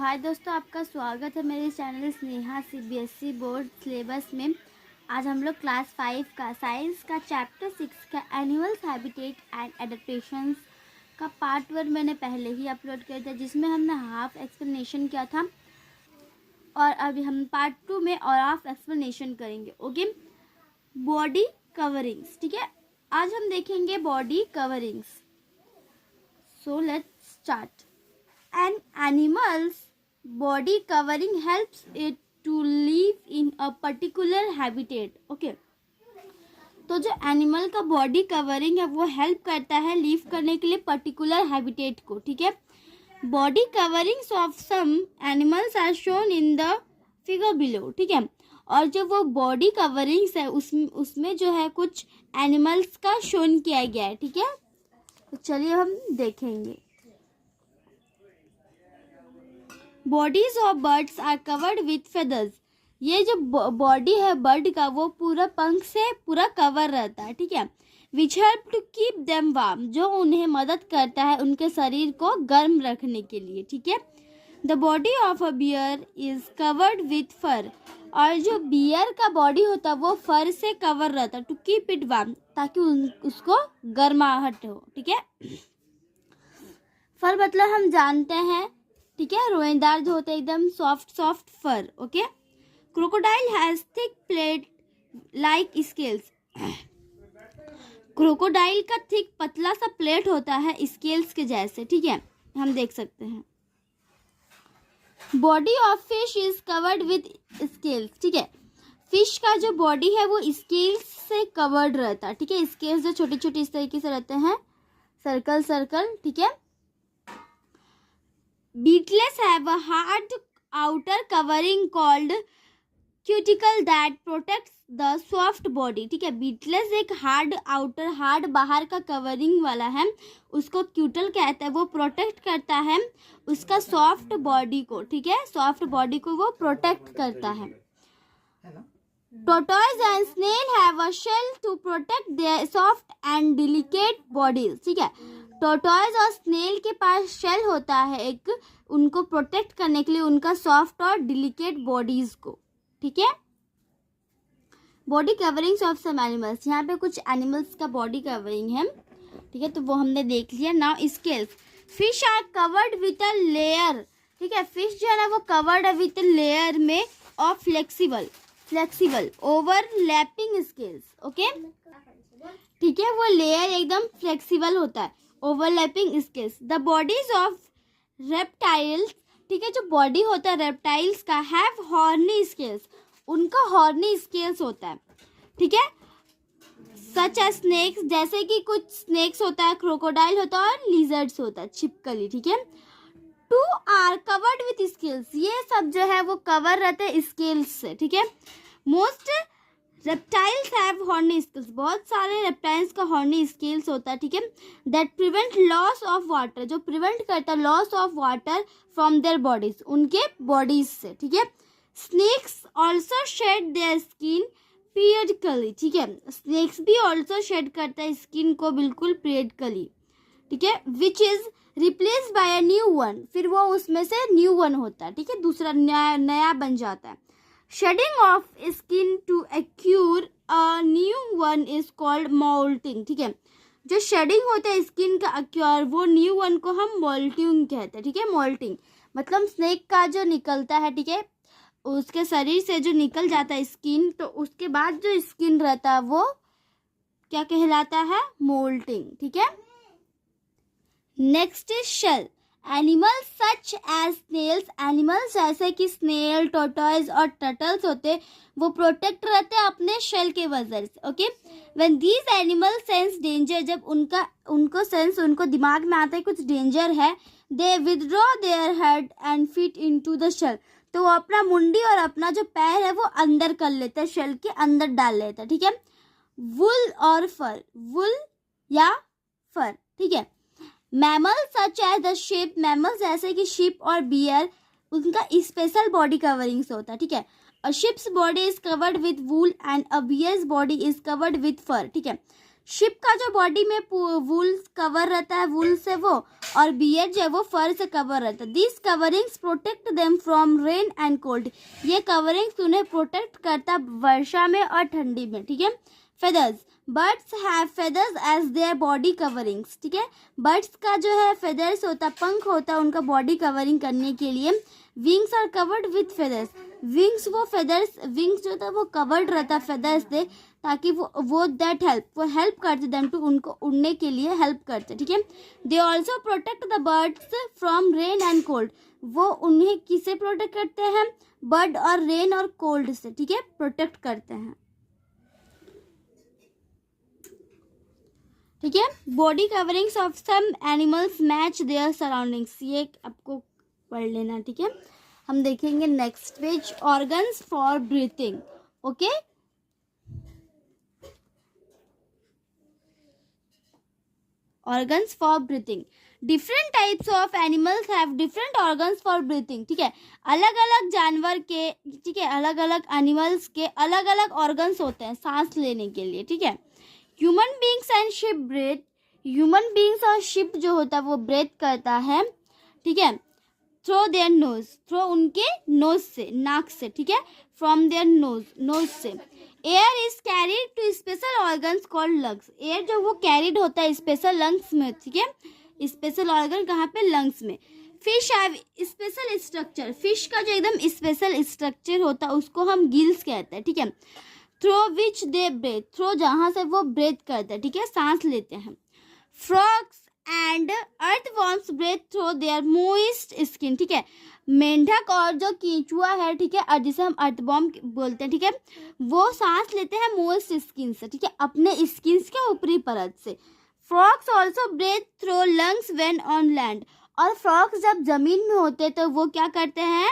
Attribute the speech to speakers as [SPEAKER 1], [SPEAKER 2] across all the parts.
[SPEAKER 1] हाय दोस्तों, आपका स्वागत है मेरे channel Sneha CBSE board syllabus में। आज हम लोग क्लास 5 का साइंस का चैप्टर 6 का एनिमल्स हैबिटेट एंड एडेप्टेशंस का पार्ट 1 मैंने पहले ही अपलोड किया था, जिसमें हमने हाफ एक्सप्लेनेशन किया था और अभी हम पार्ट 2 में और हाफ एक्सप्लेनेशन करेंगे। Okay, body coverings. ठीक है, आज हम देखेंगे body coverings. So let's start. An animal's body covering helps it to live in a particular habitat. Okay. तो जो एनिमल का बॉडी कवरिंग है वो हेल्प करता है लिव करने के लिए पर्टिकुलर हैबिटेट को। ठीक है, body coverings of some animals are shown in the figure below. ठीक है, और जो वो बॉडी कवरिंग्स है उसमें जो है कुछ एनिमल्स का शोन किया गया है। ठीक है, तो चलिए हम देखेंगे। Bodies of birds are covered with feathers. ये जो बॉडी है बर्ड का वो पूरा पंख से पूरा कवर रहता है। ठीक है, which help to keep them warm, जो उन्हें मदद करता है उनके शरीर को गर्म रखने के लिए। ठीक है, the body of a bear is covered with fur, और जो बियर का बॉडी होता है वो फर से कवर रहता है टू कीप इट वार्म, ताकि उसको गर्माहट हो। ठीक है, फर मतलब हम जानते हैं, ठीक है, रोएदार जो होते हैं एकदम soft fur. Okay, crocodile has thick plate like scales. Crocodile का थिक पतला सा प्लेट होता है स्केल्स के जैसे। ठीक है, हम देख सकते हैं। Body of fish is covered with scales. ठीक है, फिश का जो बॉडी है वो स्केल्स से कवर्ड रहता है। ठीक है, स्केल्स जो छोटे छोटे इस तरीके से रहते हैं, सर्कल। ठीक है, beetles have a hard outer covering called cuticle that protects the soft body. ठीक है, beetles एक हार्ड बाहर का कवरिंग वाला है, उसको क्यूटल कहते हैं। वो प्रोटेक्ट करता है उसका सॉफ्ट बॉडी को। ठीक है, सॉफ्ट बॉडी को वो प्रोटेक्ट करता है। Tortoise and snail have a shell to protect their soft and delicate bodies. ठीक है, टोटॉयज और स्नेल के पास शेल होता है एक, उनको प्रोटेक्ट करने के लिए उनका सॉफ्ट और डिलिकेट बॉडीज को। ठीक है, body coverings of some animals, यहाँ पे कुछ एनिमल्स का बॉडी कवरिंग है। ठीक है, तो वो हमने देख लिया। Now scales, fish are covered with a layer. ठीक है, फिश जो है ना वो कवर्ड है विथ लेयर में of flexible overlapping scales. Okay, ठीक है, वो लेयर एकदम फ्लेक्सिबल होता है, overlapping scales. The bodies of reptiles, ठीक है, जो बॉडी होता है रेप्टाइल्स का, हैव हॉर्नी स्केल्स, उनका हॉर्नी स्केल्स होता है। ठीक है, सच एज स्नेक्स, जैसे कि कुछ स्नेक्स होता है, क्रोकोडाइल होता है और लिजर्ड्स होता है, छिपकली। ठीक है, too are covered with scales, ये सब जो है वो कवर रहते हैं स्केल्स से। ठीक है, most reptiles have horny scales, बहुत सारे रेप्टाइल्स का हॉर्नी स्केल्स होता है। ठीक है, that prevent loss of water, जो प्रिवेंट करता है loss of water from their bodies, उनके बॉडीज से। ठीक है, snakes also shed their skin periodically. ठीक है, स्नेक्स भी ऑल्सो शेड करता है स्किन को बिल्कुल पीरियडिकली। ठीक है, which is replace by a new one, फिर वो उसमें से न्यू वन होता है। ठीक है, दूसरा नया बन जाता है। Shedding of skin to acquire a new one is called moulting. ठीक है, जो शेडिंग होता है स्किन का अक्योर, वो न्यू वन को हम मोल्टिंग कहते हैं। ठीक है, मोल्टिंग मतलब स्नेक का जो निकलता है, ठीक है, उसके शरीर से जो निकल जाता है स्किन, तो उसके बाद जो स्किन रहता है वो क्या कहलाता है, मोल्टिंग। ठीक है, next is shell. Animals such as snails, animals जैसे कि स्नेल, टोटॉयज और टर्टल्स होते, वो प्रोटेक्ट रहते हैं अपने शेल के वजह से। Okay, when these animal sense danger, जब उनको दिमाग में आता है कुछ डेंजर है, they withdraw their head and feet into the shell, तो वो अपना मुंडी और अपना जो पैर है वो अंदर कर लेता है, शेल के अंदर डाल लेता है। ठीक है, वुल और फर, वुल या फर। ठीक है, mammals such as the sheep, mammals जैसे कि शीप और बियर, उनका स्पेशल बॉडी कवरिंग्स होता है। ठीक है, a sheep's body is covered with wool and a bear's body is covered with fur. ठीक है, शिप का जो बॉडी में वूल कवर रहता है, वूल से वो, और बियर जो है वो फर से कवर रहता है. This coverings protect them from rain and cold. ये कवरिंग्स उन्हें प्रोटेक्ट करता वर्षा में और ठंडी में. ठीक है. Feathers. Birds have feathers as their body coverings. ठीक है. बर्ड्स का जो है फेदर्स होता, पंख होता उनका बॉडी कवरिंग करने के लिए. Wings are covered with feathers. Wings वो फेदर्स, विंग्स जो था वो कवर्ड रहता फेदर्स से, ताकि वो दैट हेल्प, वो हेल्प करते देम टू, उनको उड़ने के लिए हेल्प करते. ठीक है. They also protect the birds from rain and cold. वो उन्हें किसे प्रोटेक्ट करते हैं? बर्ड और रेन और कोल्ड से. ठीक है, प्रोटेक्ट करते हैं. ठीक है. Body coverings of some animals match their surroundings. ये आपको पढ़ लेना. ठीक है. हम देखेंगे next page. Organs for breathing. Okay. Organs for breathing. Different types of animals have different organs for breathing. ठीक है. अलग अलग जानवर के, ठीक है, अलग अलग एनिमल्स के अलग अलग ऑर्गन्स होते हैं सांस लेने के लिए. ठीक है. Human beings and sheep breathe. Human beings और शिप जो होता है वो ब्रेथ करता है. ठीक है. Through their nose. थ्रो उनके नोज से, नाक से. ठीक है. फ्रॉम देयर नोज, नोज से. Air is carried to special organs called lungs. Air जो वो कैरीड होता है स्पेशल लंग्स में. ठीक है. स्पेशल ऑर्गन कहाँ पे? लंग्स में. Fish have special structure. Fish का जो एकदम स्पेशल स्ट्रक्चर होता है उसको हम गिल्स कहते हैं. ठीक है. Through which they breathe. Through जहाँ से वो ब्रेथ करते हैं. ठीक है, सांस लेते हैं. Frogs and earthworms breathe through their moist skin. ठीक है. मेंढक और जो कीचुआ है, ठीक है, और जिसे हम अर्थवॉर्म बोलते हैं, ठीक है, वो सांस लेते हैं मोइस्ट स्किन से. ठीक है, अपने स्किन के ऊपरी परत से. Frogs also breathe through lungs when on land. और फ्रॉग्स जब जमीन में होते हैं तो वो क्या करते हैं?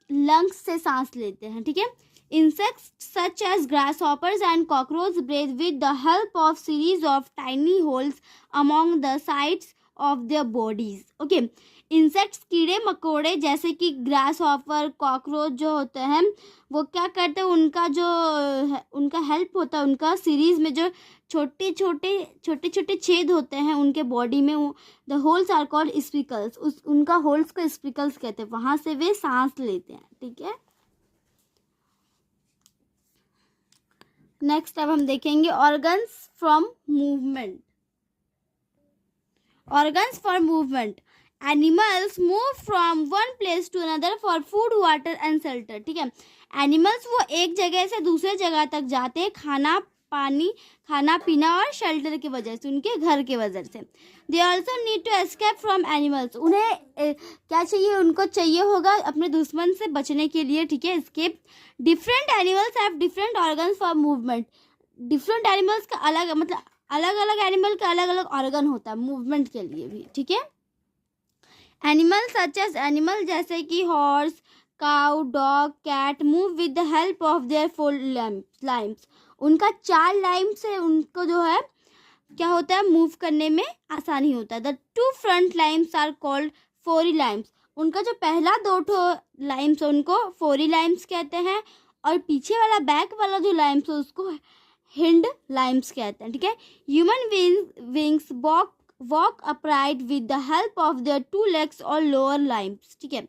[SPEAKER 1] लंग्स से सांस लेते हैं. ठीक है. Insects such as grasshoppers and cockroaches breathe with the help of series of tiny holes among the sides of their bodies. Okay. Insects कीड़े मकोड़े जैसे कि ग्रासहॉपर, कॉकरोच जो होते हैं वो क्या करते हैं? उनका जो उनका हेल्प होता है, उनका सीरीज में जो छोटे छोटे छेद होते हैं उनके बॉडी में, द होल्स आर कॉल्ड स्पिकल्स. उनका होल्स को स्पिकल्स कहते हैं. वहां से वे सांस लेते हैं. ठीक है. नेक्स्ट अब हम देखेंगे organs from movement. Organs for movement. Animals move from one place to another for food, water and shelter. ठीक है. एनिमल्स वो एक जगह से दूसरे जगह तक जाते हैं खाना पीना और शेल्टर की वजह से, उनके घर की वजह से. They also need to escape from animals. उन्हें क्या चाहिए? उनको चाहिए होगा अपने दुश्मन से बचने के लिए. ठीक है, escape. Different animals have different organs for movement. Different animals का अलग, मतलब अलग अलग एनिमल का अलग अलग ऑर्गन होता है मूवमेंट के लिए भी. ठीक है. एनिमल सच एज एनिमल जैसे कि horse, cow, dog, cat move with the help of their 4 limbs. उनका 4 लाइम से उनको जो है क्या होता है? मूव करने में आसानी होता है. The 2 front limbs are called fore limbs. उनका जो पहला 2 लाइम्स है उनको फोरी लाइम्स कहते हैं, और पीछे वाला बैक वाला जो लाइम्स है उसको हिंड लाइम्स कहते हैं. ठीक है. Human wings walk upright with the help of there 2 legs और लोअर लाइम्स. ठीक है.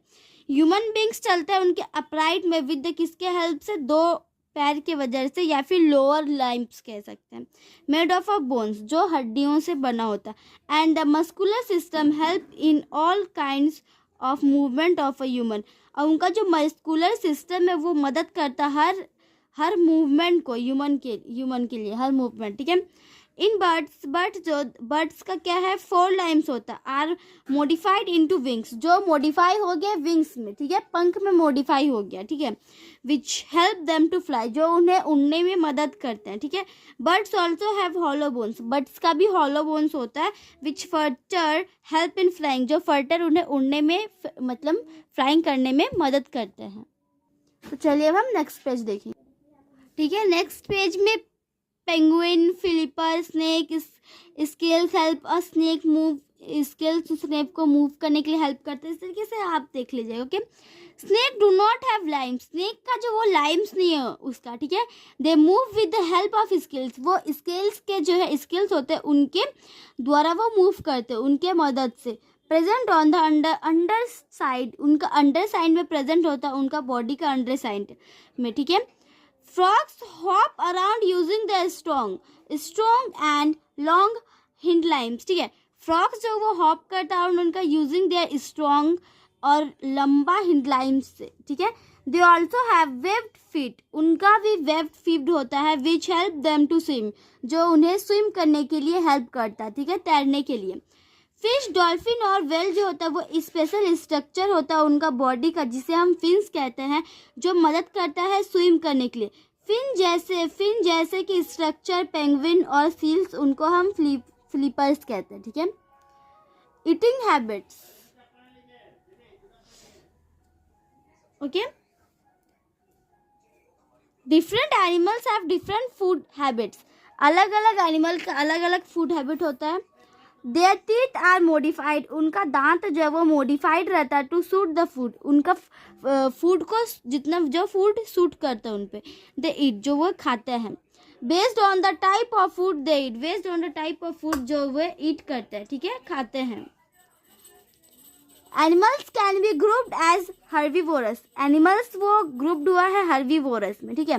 [SPEAKER 1] ह्यूमन बींग्स चलते हैं उनके अपराइट में विद किसके हेल्प से? 2 पैर के वजह से, या फिर लोअर लाइम्स कह सकते हैं. मेड ऑफ बोन्स, जो हड्डियों से बना होता है. And the muscular system help in all kinds of movement of a human. और उनका जो मस्कुलर सिस्टम है वो मदद करता है हर मूवमेंट को, ह्यूमन के लिए हर मूवमेंट. ठीक है. इन बर्ड्स का क्या है? 4 लाइम्स होता है. आर मॉडिफाइड इनटू विंग्स, जो मॉडिफाई हो गया विंग्स में. ठीक है, पंख में मॉडिफाई हो गया. ठीक है. Which help them to fly, जो उन्हें उड़ने में मदद करते हैं. ठीक है. Birds also have hollow bones. Birds का भी हॉलो बोन्स होता है. विच फर्टर हेल्प इन फ्लाइंग, जो फर्टर उन्हें उड़ने में, मतलब फ्लाइंग करने में मदद करते हैं. तो चलिए अब हम नेक्स्ट पेज देखेंगे. ठीक है. नेक्स्ट पेज में penguin, flipper, snake scales help अ स्नेक मूव, स्केल्स स्नेक को मूव करने के लिए हेल्प करते हैं। इस तरीके से आप देख लीजिएगा। Okay, snake do not have Lyme's, snake का जो वो लाइम्स नहीं है उसका, ठीक है। They move with the help of scales, वो स्केल्स के जो है स्केल्स होते हैं उनके द्वारा वो मूव करते हैं, उनके मदद से। Present on the under side, उनका अंडर साइड में प्रेजेंट होता है, उनका बॉडी का अंडर साइड में, ठीक है। Frogs hop around using the strong and long hind Lyme's, ठीक है। फ्रॉग्स जो वो हॉप करता है उनका यूजिंग देयर स्ट्रॉन्ग और लंबा हिंड लाइम्स से, ठीक है। They also have webbed feet, उनका भी वेब्ड फीट होता है, which help them to swim, जो उन्हें स्विम करने के लिए हेल्प करता है, ठीक है, तैरने के लिए। फिश, डॉल्फिन और वेल जो होता है वो स्पेशल स्ट्रक्चर होता है उनका बॉडी का, जिसे हम फिन्स कहते हैं, जो मदद करता है स्विम करने के लिए। फिन जैसे कि स्ट्रक्चर पेंगुइन और सील्स, उनको हम फ्लिपर्स कहते हैं, ठीक है। Eating habits, okay, different animals have different food habits, अलग अलग एनिमल का अलग अलग फूड हैबिट होता है। देयर टीथ आर मॉडिफाइड, उनका दांत जो है वो मॉडिफाइड रहता है टू सूट द फूड, उनका फूड को जितना जो फूड सूट करता है उन पे। दे ईट, जो वो खाते हैं। Based on the type of food they eat, based on the type of food जो वो ईट करते हैं, ठीक है, खाते हैं। Animals can be grouped as herbivorous, animals वो ग्रुप्ड हुआ है हर्बीवोरस में, ठीक है,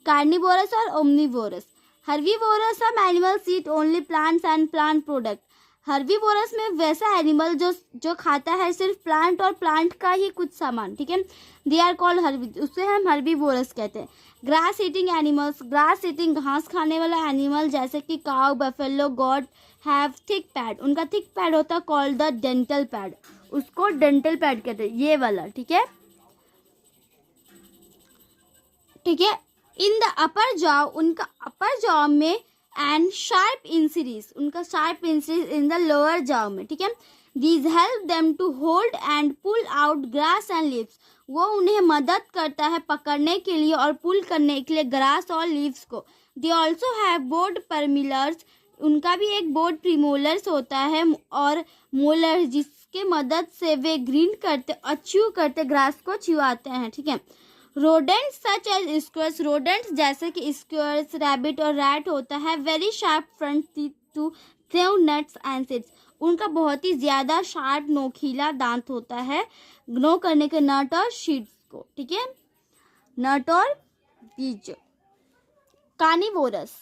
[SPEAKER 1] कार्निवोरस और omnivorous. Herbivorous some animals eat only plants and plant product, herbivorous में वैसा एनिमल जो खाता है सिर्फ प्लांट और प्लांट का ही कुछ सामान, ठीक है। दे आर कॉल्ड हर्बी, उससे हम हर्बीवोरस कहते हैं। Grass eating animals, grass eating घास खाने वाला एनिमल जैसे कि cow, buffalo, got have thick pad, उनका थिक पैड होता है कॉल्ड द डेंटल पैड, उसको डेंटल पैड कहते हैं, ये वाला, ठीक है, ठीक है। इन द अपर जॉ, उनका अपर जॉ में एंड शार्प इंसिरीज, उनका sharp incisors in the lower jaw में, ठीक है। These help them to hold and pull out grass and leaves, वो उन्हें मदद करता है पकड़ने के लिए और पुल करने के लिए ग्रास और लीव्स को। दे ऑल्सो हैव बोर्ड परमिलर्स, उनका भी एक बोर्ड प्रीमोलर्स होता है और मोलर, जिसके मदद से वे ग्रीन करते और च्यू करते ग्रास को च्यूआते हैं, ठीक है। Rodents such as squirrels, rodents जैसे कि स्क्वेयर्स, रैबिट और रैट होता है very sharp front teeth to throw nuts and seeds, उनका बहुत ही ज़्यादा शार्प नोकीला दांत होता है ग्नो करने के नट और सीड्स को, ठीक है, नट और बीज। Carnivorous,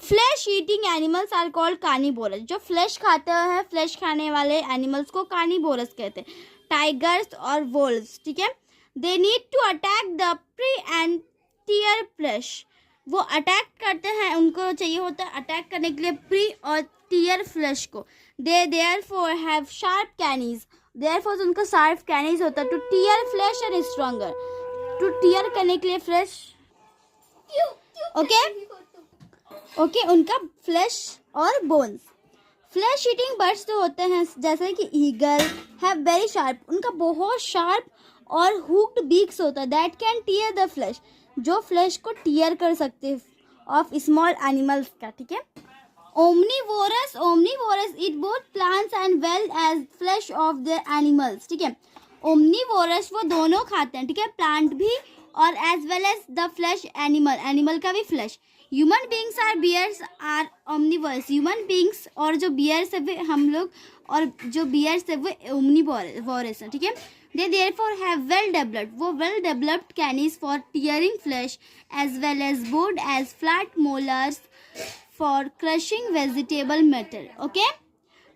[SPEAKER 1] flesh eating animals are called carnivorous, जो फ्लैश खाते हैं, फ्लैश खाने वाले एनिमल्स को कार्निवोरस कहते हैं। टाइगर्स और वोल्व्स, ठीक है, they need to attack the prey and tear flesh, वो अटैक करते हैं, उनको चाहिए होता है अटैक करने के लिए प्री और टीयर फ्लैश को। They therefore have sharp canines, therefore उनका शार्प कैनीज होता है to tear flesh and stronger, to tear करने के लिए फ्लैश, ओके ओके, उनका फ्लैश और बोन्स। फ्लैश ईटिंग बर्ड्स जो होते हैं जैसे कि ईगल हैव वेरी शार्प, उनका बहुत शार्प और हुक्ड बीक्स होता है that can tear the flesh, जो फ्लैश को टीयर कर सकते हैं ऑफ स्मॉल एनिमल्स का, ठीक है। Omnivorous, omnivorous eat both plants and well as flesh of the animals, ठीक है। ओमनीवोरस वो दोनों खाते हैं, ठीक है, प्लांट भी और as well as the flesh animal, animal का भी flesh. Human beings are bears are omnivorous, human beings और जो बियर्स है वे हम लोग, और जो बियर्स है वो ओमनीवोरस है, ठीक है। They therefore have well developed, वो well developed canines for tearing flesh as well as broad as flat molars for crushing vegetable matter, okay,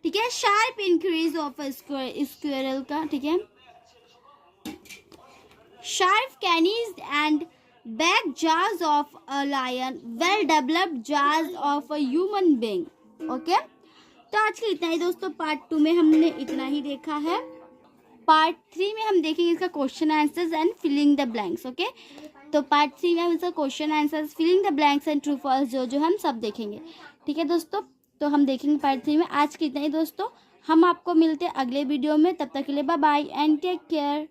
[SPEAKER 1] ठीक है। शार्प इंक्रीज ऑफ स्क्वेरल का, ठीक है, sharp canines and back jaws of a lion, well developed jaws of a human being, okay। तो आज के इतना ही दोस्तों, पार्ट 2 में हमने इतना ही देखा है। पार्ट 3 में हम देखेंगे इसका question answers and filling the blanks, okay. तो पार्ट 3 में हम इसका question answers, filling the blanks and true false जो हम सब देखेंगे, ठीक है दोस्तों। तो हम देखेंगे पार्ट 3 में। आज के इतना ही दोस्तों, हम आपको मिलते हैं अगले वीडियो में, तब तक के लिए bye bye and take care.